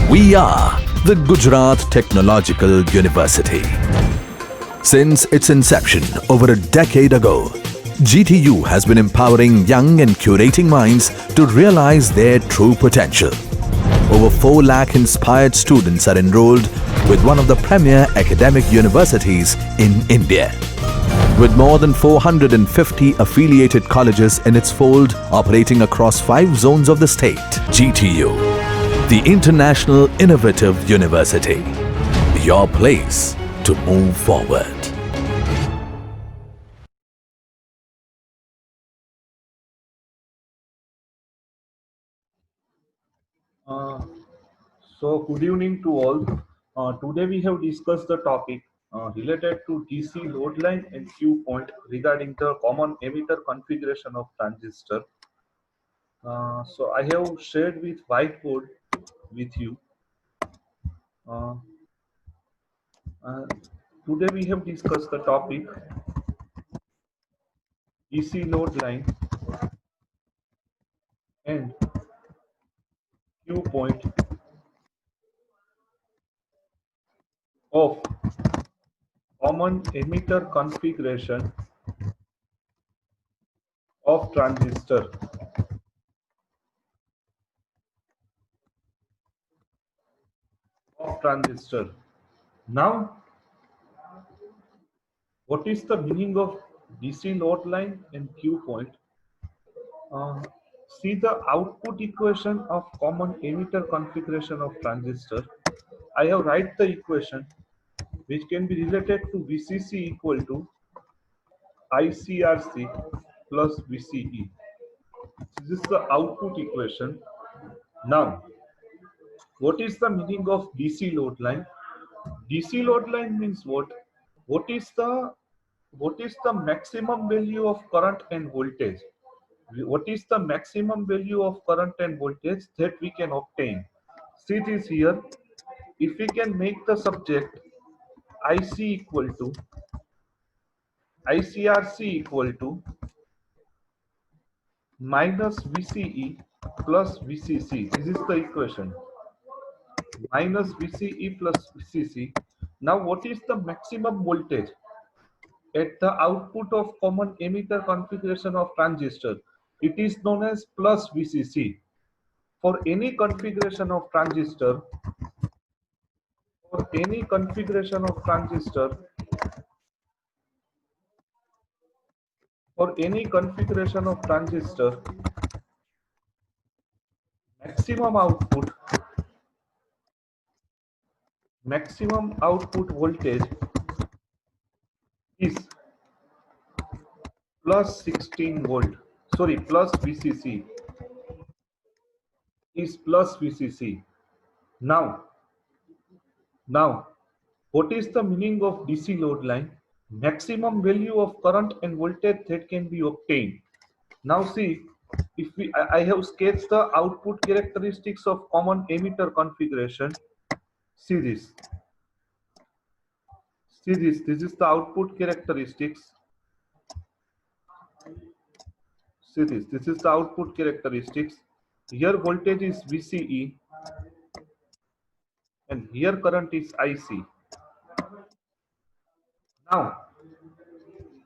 We are the Gujarat Technological University. Since its inception over a decade ago, GTU has been empowering young and curating minds to realize their true potential. Over 4 lakh inspired students are enrolled with one of the premier academic universities in India. With more than 450 affiliated colleges in its fold operating across 5 zones of the state, GTU, the International Innovative University, your place to move forward. Uh, Good evening to all. Today we have discussed the topic related to DC load line and Q point regarding the common emitter configuration of transistor. I have shared with whiteboard with you. Uh, uh, Today we have discussed the topic DC load line and Q point of common emitter configuration of transistor. Now, what is the meaning of DC load line and Q point? Uh, See the output equation of common emitter configuration of transistor. I have write the equation which can be related to VCC equal to ICRC plus VCE. This is the output equation. Now, what is the meaning of DC load line? DC load line means what? What is the maximum value of current and voltage? What is the maximum value of current and voltage that we can obtain? See this here. If we can make the subject IC equal to ICRC equal to minus VCE plus VCC. This is the equation. Minus VCE plus VCC. Now what is the maximum voltage at the output of common emitter configuration of transistor? It is known as plus VCC. For any configuration of transistor, for any configuration of transistor, for any configuration of transistor, maximum output voltage is plus 16 volt. Sorry, plus VCC is plus VCC. Now, what is the meaning of DC load line? Maximum value of current and voltage that can be obtained. Now see, if I have sketched the output characteristics of common emitter configuration. See this. See this. This is the output characteristics. See this. This is the output characteristics. Here voltage is VCE and here current is IC. Now,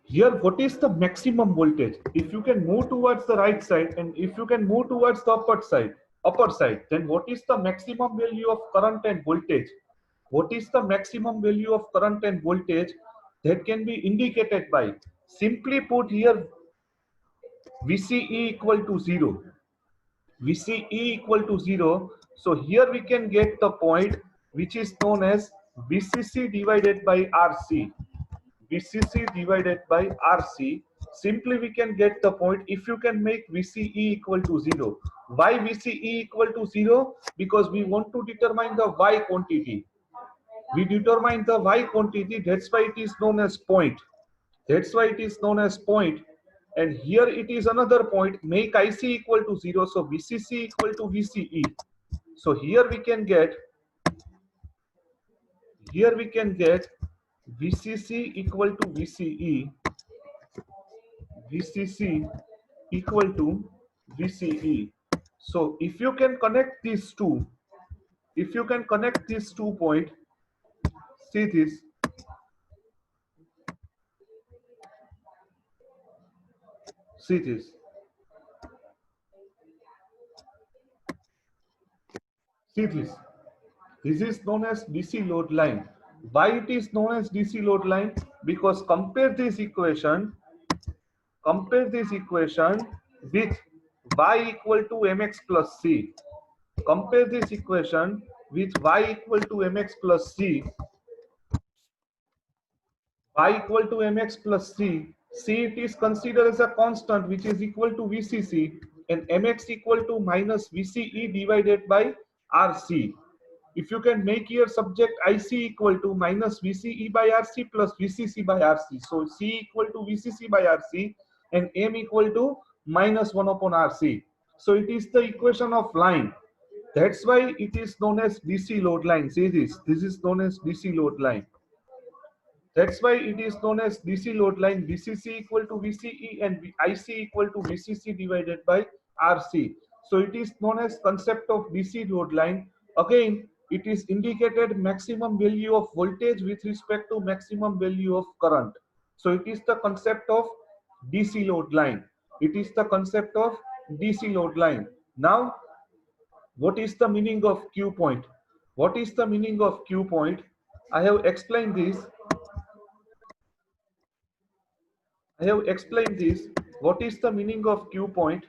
here what is the maximum voltage? If you can move towards the right side and if you can move towards the upper side, then what is the maximum value of current and voltage? What is the maximum value of current and voltage that can be indicated by? Simply put here, VCE equal to 0. VCE equal to 0. So here we can get the point which is known as VCC divided by RC. VCC divided by RC. Simply we can get the point if you can make VCE equal to 0. Why VCE equal to 0? Because we want to determine the Y quantity. We determine the Y quantity, that's why it is known as point. That's why it is known as point. And here it is another point, make IC equal to 0, so VCC equal to VCE. So here we can get VCC equal to VCE, VCC equal to VCE. So if you can connect these two, If you can connect these 2 points, see this. See this. See this. This is known as DC load line. Why it is known as DC load line? Because compare this equation with y equal to mx plus c. Compare this equation with y equal to mx plus c. Y equal to mx plus c. C it is considered as a constant which is equal to VCC, and mx equal to minus VCE divided by RC. If you can make your subject IC equal to minus VCE by RC plus VCC by RC. So C equal to VCC by RC and M equal to minus 1 upon RC. So it is the equation of line. That's why it is known as DC load line. See this. This is known as DC load line. That's why it is known as DC load line. VCC equal to VCE and IC equal to VCC divided by RC. So it is known as concept of DC load line. Again, it is indicated maximum value of voltage with respect to maximum value of current. So it is the concept of DC load line. It is the concept of DC load line. Now, what is the meaning of Q point? What is the meaning of Q point? I have explained this. What is the meaning of Q point?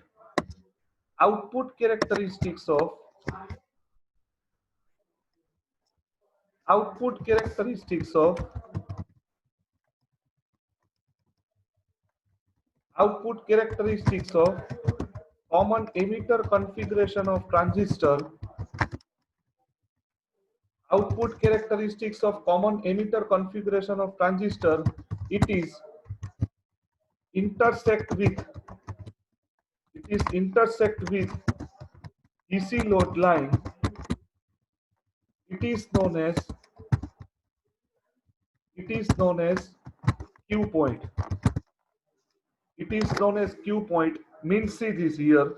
Output characteristics of common emitter configuration of transistor. Output characteristics of common emitter configuration of transistor. It is intersect with DC load line. It is known as Q point. It is known as Q point. Means see this here.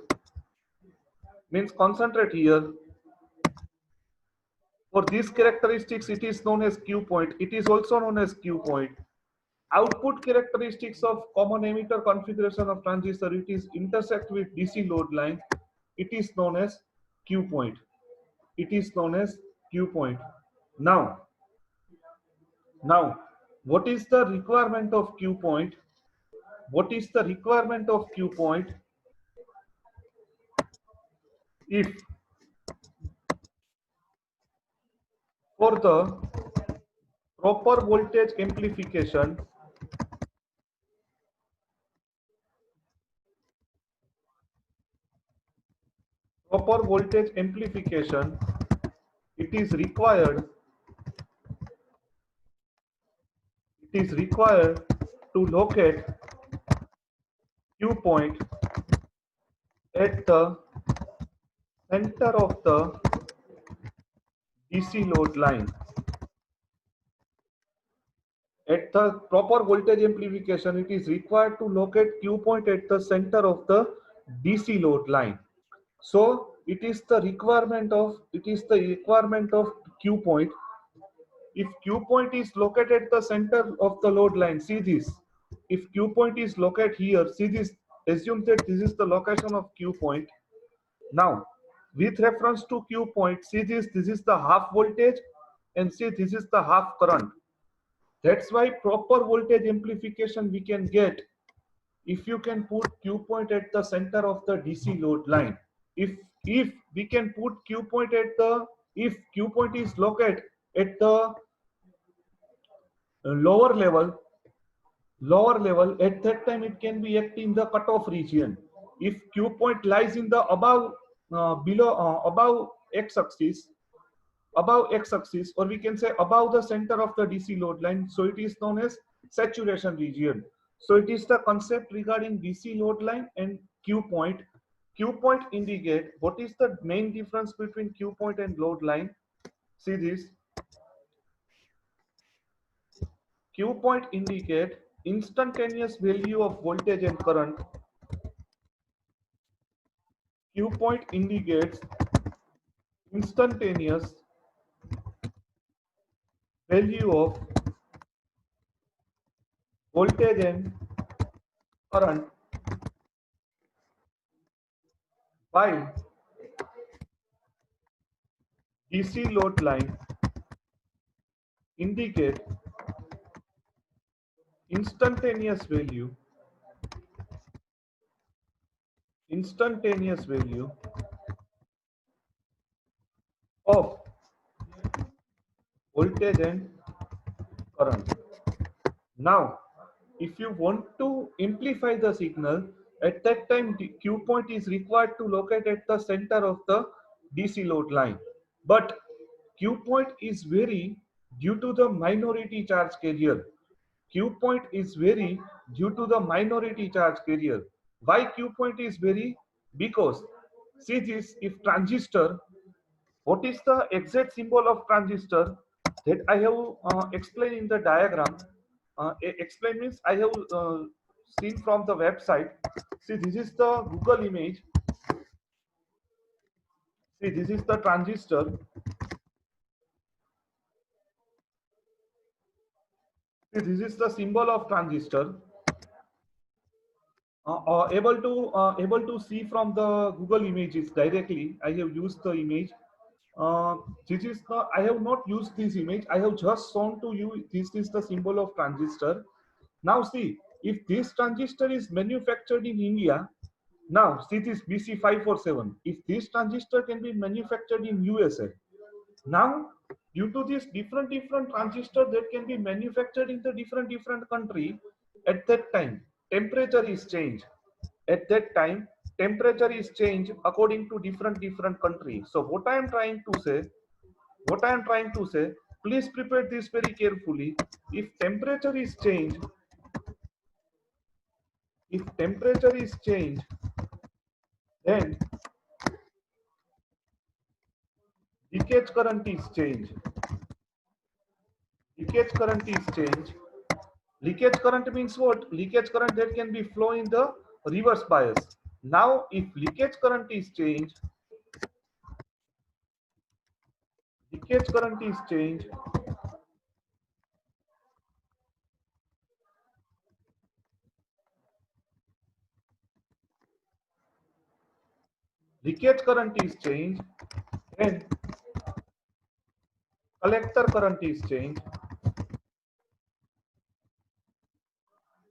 Means concentrate here. For these characteristics, it is known as Q point. It is also known as Q point. Output characteristics of common emitter configuration of transistor. It is intersect with DC load line. It is known as Q point. It is known as Q point. Now, what is the requirement of Q point? What is the requirement of Q point? If for the proper voltage amplification, it is required to locate Q point at the center of the DC load line. At the proper voltage amplification, it is required to locate Q point at the center of the DC load line. So it is the requirement of Q point. If Q point is located at the center of the load line, see this. If Q point is located here, see this. Assume that this is the location of Q point. Now, with reference to Q point, see this. This is the half voltage, and see this is the half current. That's why proper voltage amplification we can get if you can put Q point at the center of the DC load line. If we can put Q point if Q point is located at the lower level, at that time it can be act in the cutoff region. If Q point lies in the above x-axis, or we can say above the center of the DC load line, so it is known as saturation region. So it is the concept regarding DC load line and Q point. Q point indicate what is the main difference between Q point and load line. See this. Q point indicate instantaneous value of voltage and current. Q point indicates instantaneous value of voltage and current by DC load line indicate instantaneous value instantaneous value of voltage and current. Now, if you want to amplify the signal, at that time the Q point is required to locate at the center of the DC load line. But Q point is vary due to the minority charge carrier. Q point is vary due to the minority charge carrier. Why Q point is vary? Because see this, if transistor, what is the exact symbol of transistor that I have explained in the diagram? Explain means I have seen from the website. See, this is the Google image. See, this is the transistor. See, this is the symbol of transistor. Able to see from the Google images directly. I have used the image. This is the, I have not used this image. I have just shown to you. This is the symbol of transistor. Now see, if this transistor is manufactured in India, now see this BC547. If this transistor can be manufactured in USA, now due to this different transistor that can be manufactured in the different country, at that time temperature is changed. At that time temperature is changed according to different country. So what I am trying to say, please prepare this very carefully. If temperature is changed, if temperature is changed, then leakage current is changed. Leakage current is changed. Leakage current means what? Leakage current that can be flow in the reverse bias. Now, if leakage current is changed, leakage current is changed, leakage current is changed, then collector current is changed,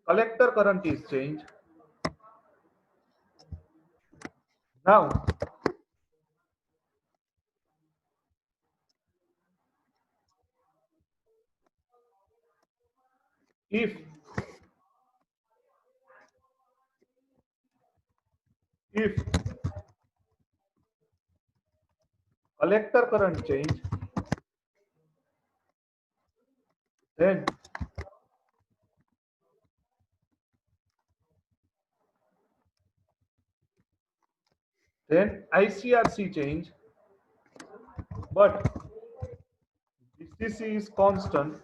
collector current is changed. Now, if if collector current change, then ICRC change, but VCC is constant.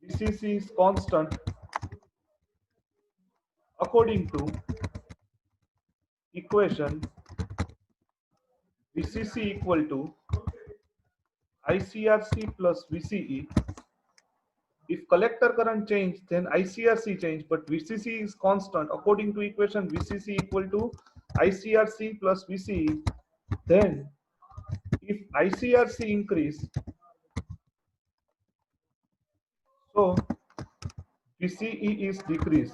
VCC is constant according to equation VCC equal to ICRC plus VCE. If collector current change, then ICRC change, but VCC is constant. According to equation VCC equal to ICRC plus VCE, then if ICRC increase, so VCE is decrease.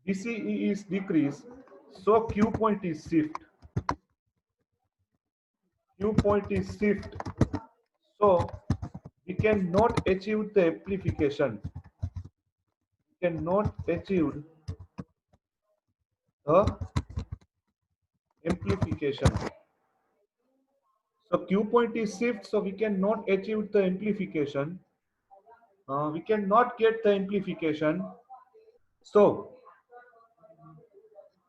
VCE is decrease, so Q point is shift. Q point is shift. So we cannot achieve the amplification. We cannot achieve the amplification. So Q point is shift, so we cannot achieve the amplification. We cannot get the amplification. So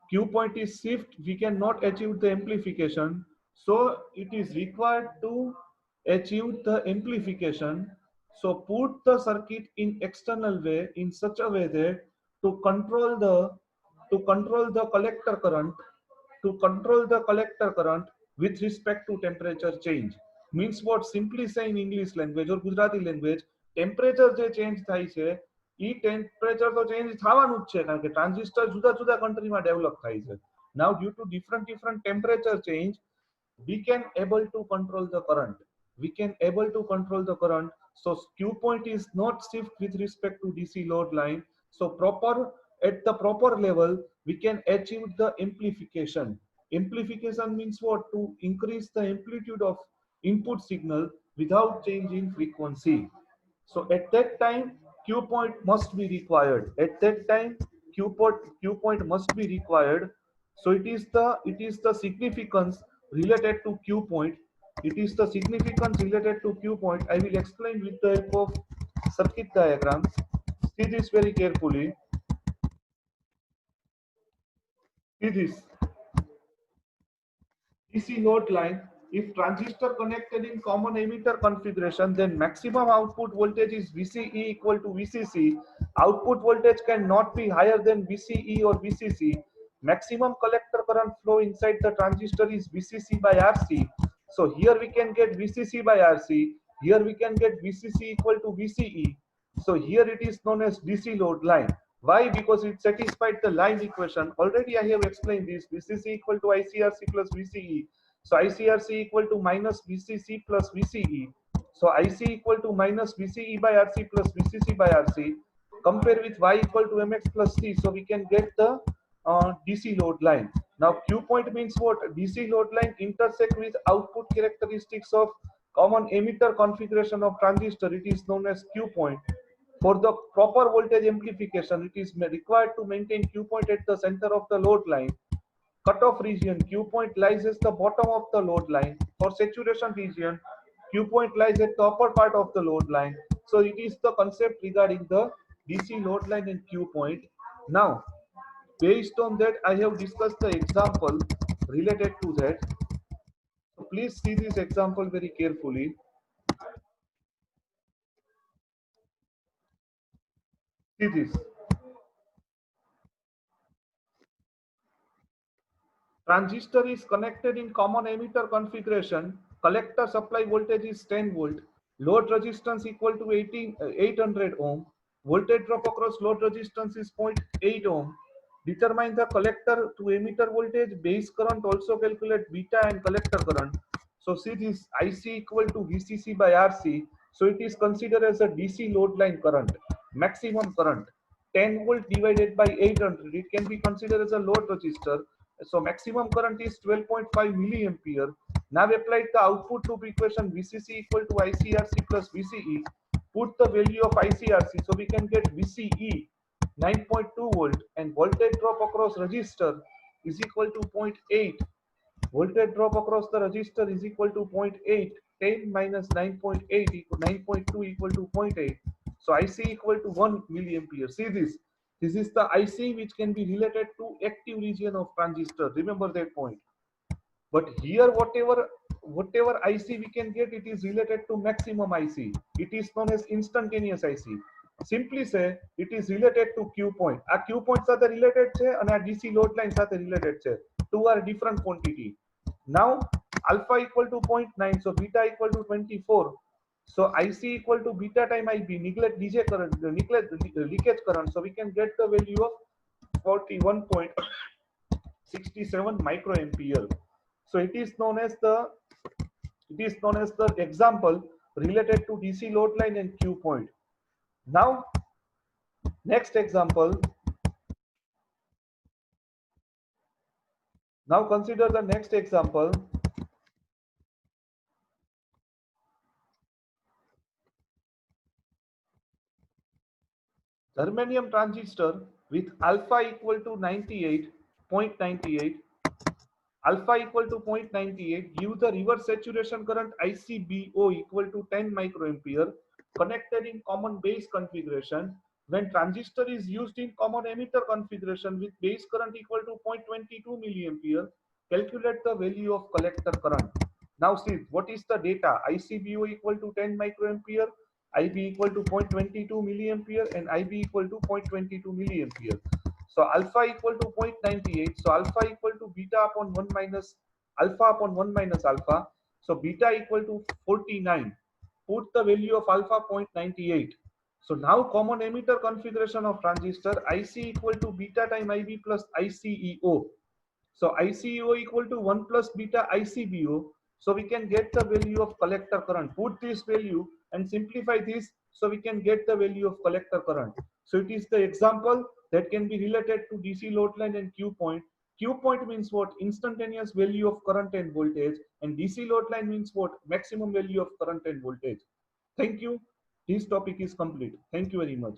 Q point is shift, we cannot achieve the amplification. So it is required to achieve the amplification. So put the circuit in external way in such a way that to control the collector current with respect to temperature change. Means what? Simply say in English language or Gujarati language, temperature જે change થાય છે એ temperature તો change થવાનું જ છે કારણ કે transistor જુદા જુદા કન્ટ્રીમાં ડેવલપ થાય છે. Now due to different temperature change, we can able to control the current. So Q point is not shift with respect to DC load line. So at the proper level we can achieve the amplification. Amplification means what? To increase the amplitude of input signal without change in frequency. So at that time Q point must be required. Q point must be required. So it is the significance related to Q point. It is the significance related to Q point. I will explain with the help of circuit diagram. See this very carefully. See this DC load line. If transistor connected in common emitter configuration, then maximum output voltage is VCE equal to VCC. Output voltage cannot be higher than VCE or VCC. Maximum collector current flow inside the transistor is VCC by RC. So here we can get VCC by RC. Here we can get VCC equal to VCE. So here it is known as DC load line. Why? Because it satisfied the line equation. Already I have explained this. VCC equal to ICRC plus VCE. So ICRC equal to minus VCC plus VCE. So IC equal to minus VCE by RC plus VCC by RC. Compare with Y equal to MX plus C. So we can get the DC load line. Now Q point means what? DC load line intersect with output characteristics of common emitter configuration of transistor. It is known as Q point. For the proper voltage amplification, it is required to maintain Q point at the center of the load line. Cutoff region, Q point lies at the bottom of the load line. For saturation region, Q point lies at the upper part of the load line. So it is the concept regarding the DC load line and Q point. Now, based on that, I have discussed the example related to that. So please see this example very carefully. See this. Transistor is connected in common emitter configuration. Collector supply voltage is 10 volt. Load resistance equal to 800 ohm. Voltage drop across load resistance is 0.8 ohm. Determine the collector to emitter voltage. Base current also calculate beta and collector current. So see this IC equal to VCC by RC. So it is considered as a DC load line current. Maximum current 10 volt divided by 800. It can be considered as a load resistor. So maximum current is 12.5 milliampere. Now applied the output loop equation VCC equal to ICRC plus VCE. Put the value of ICRC. So we can get VCE 9.2 volt and voltage drop across resistor is equal to 0.8. Voltage drop across the resistor is equal to 0.8. 10 minus 9.8 equal 9.2 equal to 0.8. So IC equal to 1 milliampere. See this. This is the IC which can be related to active region of transistor. Remember that point. But here whatever IC we can get, it is related to maximum IC. It is known as instantaneous IC. Simply say it is related to Q point. આ Q point સાથે related છે અને આ DC load line સાથે related છે. Two are different quantity. Now alpha equal to 0.9, so beta equal to 24. So IC equal to beta time IB, neglect DJ current, neglect leakage current. So we can get the value of 41.67 microampere. So it is known as the example related to DC load line and Q point. Now next example. Now consider the next example. Germanium transistor with alpha equal to 98.98, alpha equal to 0.98, give the reverse saturation current ICBO equal to 10 microampere connected in common base configuration. When transistor is used in common emitter configuration with base current equal to 0.22 milliampere, calculate the value of collector current. Now see what is the data. ICBO equal to 10 microampere, IB equal to 0.22 milliampere and IB equal to 0.22 milliampere. So alpha equal to 0.98. So alpha equal to beta upon 1 minus alpha upon 1 minus alpha. So beta equal to 49. Put the value of alpha 0.98. So now common emitter configuration of transistor IC equal to beta time IB plus ICEO. So ICEO equal to 1 plus beta ICBO. So we can get the value of collector current. Put this value and simplify this so we can get the value of collector current. So it is the example that can be related to DC load line and Q point. Q point means what? Instantaneous value of current and voltage, and DC load line means what? Maximum value of current and voltage. Thank you. This topic is complete. Thank you very much.